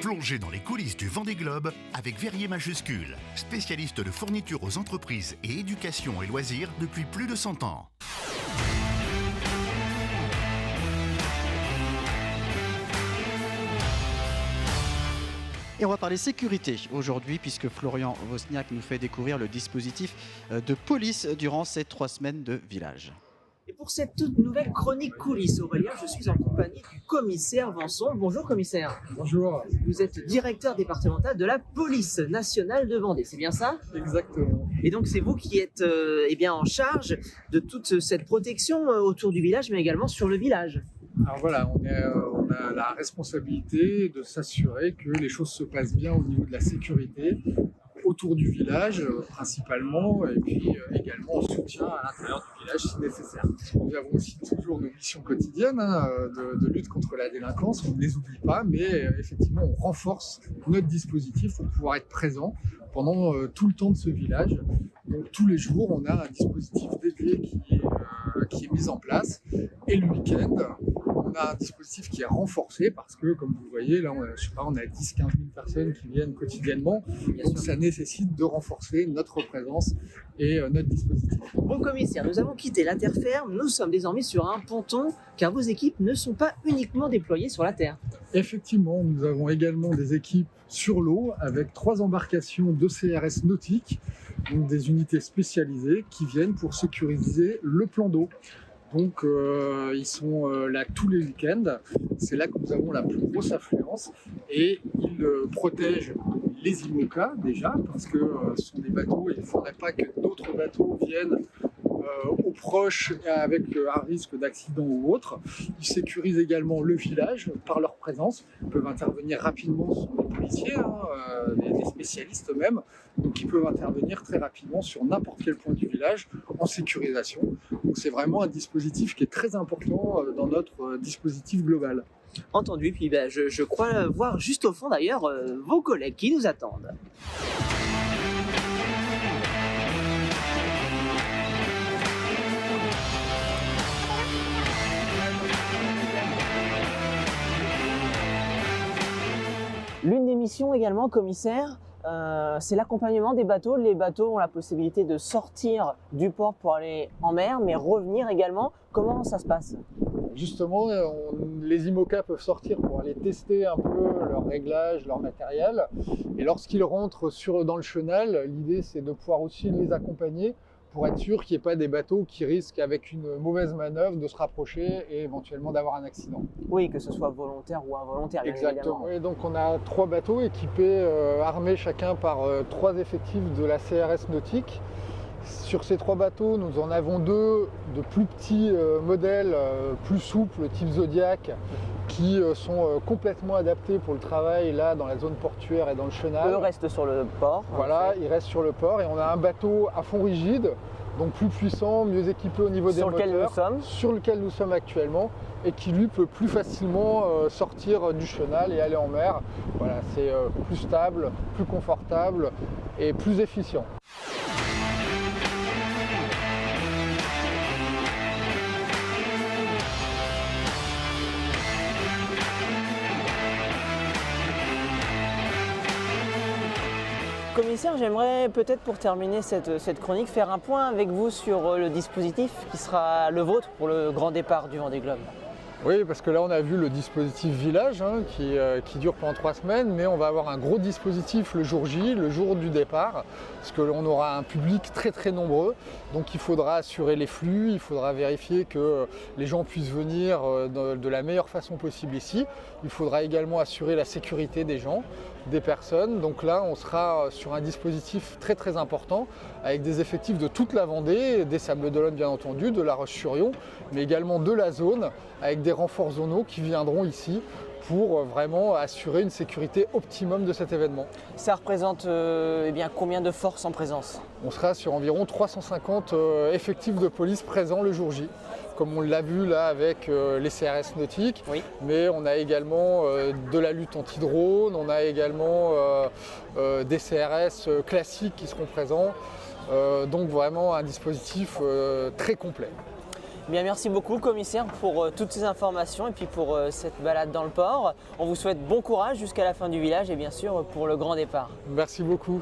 Plongez dans les coulisses du Vendée Globe avec Verrier Majuscule, spécialiste de fourniture aux entreprises et éducation et loisirs depuis plus de 100 ans. Et on va parler sécurité aujourd'hui puisque Florian Wozniak nous fait découvrir le dispositif de police durant ces 3 semaines de village. Et pour cette toute nouvelle chronique coulisses, Aurélien, je suis en compagnie du commissaire Vanson. Bonjour commissaire. Bonjour. Vous êtes directeur départemental de la police nationale de Vendée, c'est bien ça? Exactement. Et donc c'est vous qui êtes en charge de toute cette protection autour du village, mais également sur le village. Alors voilà, on a la responsabilité de s'assurer que les choses se passent bien au niveau de la sécurité autour du village principalement, et puis également en soutien à l'intérieur du village si nécessaire. Nous avons aussi toujours nos missions quotidiennes de lutte contre la délinquance, on ne les oublie pas, mais effectivement on renforce notre dispositif pour pouvoir être présent pendant tout le temps de ce village. Donc tous les jours on a un dispositif dédié qui est mis en place, et le week-end on a un dispositif qui est renforcé parce que, comme vous le voyez, là, on a 10-15 000 personnes qui viennent quotidiennement. Donc, ça nécessite de renforcer notre présence et notre dispositif. Bon commissaire, nous avons quitté la terre ferme, nous sommes désormais sur un ponton, car vos équipes ne sont pas uniquement déployées sur la terre. Effectivement, nous avons également des équipes sur l'eau avec 3 embarcations de CRS nautiques, donc des unités spécialisées qui viennent pour sécuriser le plan d'eau. Donc ils sont là tous les week-ends, c'est là que nous avons la plus grosse affluence, et ils protègent les IMOCA déjà, parce que ce sont des bateaux et il ne faudrait pas que d'autres bateaux viennent aux proches avec un risque d'accident ou autre. Ils sécurisent également le village par leur présence, ils peuvent intervenir rapidement, ce sont des policiers, des spécialistes même, donc ils peuvent intervenir très rapidement sur n'importe quel point du village en sécurisation. Donc c'est vraiment un dispositif qui est très important dans notre dispositif global. Entendu, puis je crois voir juste au fond d'ailleurs vos collègues qui nous attendent. L'une des missions également, commissaire, c'est l'accompagnement des bateaux. Les bateaux ont la possibilité de sortir du port pour aller en mer, mais revenir également. Comment ça se passe ? Justement, les IMOCA peuvent sortir pour aller tester un peu leur réglage, leur matériel. Et lorsqu'ils rentrent dans le chenal, l'idée c'est de pouvoir aussi les accompagner pour être sûr qu'il n'y ait pas des bateaux qui risquent, avec une mauvaise manœuvre, de se rapprocher et éventuellement d'avoir un accident. Oui, que ce soit volontaire ou involontaire. Exactement. Et donc on a 3 bateaux équipés, armés chacun par 3 effectifs de la CRS nautique. Sur ces 3 bateaux, nous en avons 2 de plus petits modèles, plus souples, type Zodiac, qui sont complètement adaptés pour le travail là dans la zone portuaire et dans le chenal. Eux restent sur le port. Voilà, ils restent sur le port, et on a un bateau à fond rigide, donc plus puissant, mieux équipé au niveau des moteurs, sur lequel nous sommes actuellement, et qui lui peut plus facilement sortir du chenal et aller en mer. Voilà, c'est plus stable, plus confortable et plus efficient. Commissaire, j'aimerais peut-être pour terminer cette chronique faire un point avec vous sur le dispositif qui sera le vôtre pour le grand départ du Vendée Globe. Oui, parce que là on a vu le dispositif village qui dure pendant 3 semaines, mais on va avoir un gros dispositif le jour J, le jour du départ, parce qu'on aura un public très très nombreux, donc il faudra assurer les flux, il faudra vérifier que les gens puissent venir de la meilleure façon possible ici. Il faudra également assurer la sécurité des gens, des personnes. Donc là on sera sur un dispositif très très important, avec des effectifs de toute la Vendée, des Sables-d'Olonne bien entendu, de La Roche-sur-Yon, mais également de la zone, avec des renforts zonaux qui viendront ici pour vraiment assurer une sécurité optimum de cet événement. Ça représente combien de forces en présence ? On sera sur environ 350 effectifs de police présents le jour J, comme on l'a vu là avec les CRS nautiques, oui. Mais on a également de la lutte anti-drone, on a également des CRS classiques qui seront présents, donc vraiment un dispositif très complet. Bien, merci beaucoup, commissaire, pour toutes ces informations et puis pour cette balade dans le port. On vous souhaite bon courage jusqu'à la fin du village et bien sûr pour le grand départ. Merci beaucoup.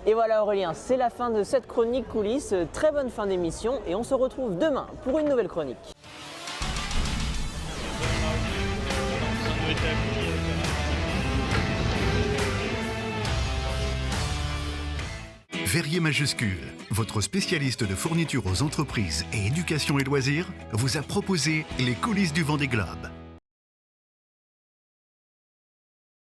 Et voilà Aurélien, c'est la fin de cette chronique coulisses. Très bonne fin d'émission et on se retrouve demain pour une nouvelle chronique. Verrier Majuscule, votre spécialiste de fourniture aux entreprises et éducation et loisirs, vous a proposé les coulisses du Vendée Globe.